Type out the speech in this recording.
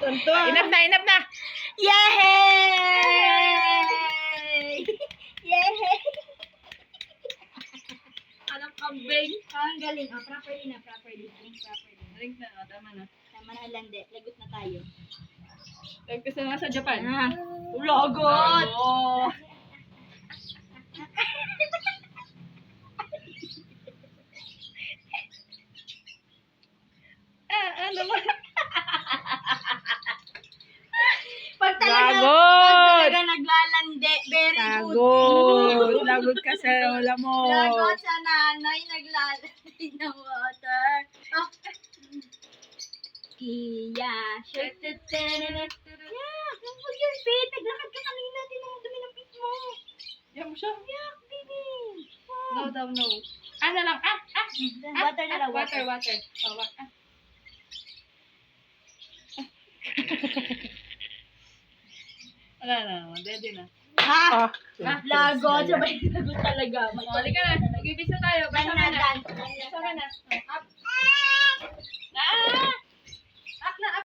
Tonto. Enough na. Yay! Yay! Anong kambing? Ang galing. Oh, properly na. Properly. Drink na, tama na. Tama na, lande. Lagot na tayo. Kasi nga sa Japan. Lagot! Oh. Ano ba? Pag Lagot! talaga naglalande, very good. Lagot ka sa wala mo. Lagot sa nanay, naglalande ng water. Oh. Iya. Yeah, huwag yung feet. Naglakad ka kanina. Tinong dumi ng feet mo. Yan mo siya. Yak, baby. No daw, no. Ano lang, Water na lang, water. Water. Oh, water. Wala na, ready na. Ha? Ah, Lagot. Sabay lagot talaga. Mali ka na. Mag-ibig na tayo. Basta ka na. Dance. Basta ka na.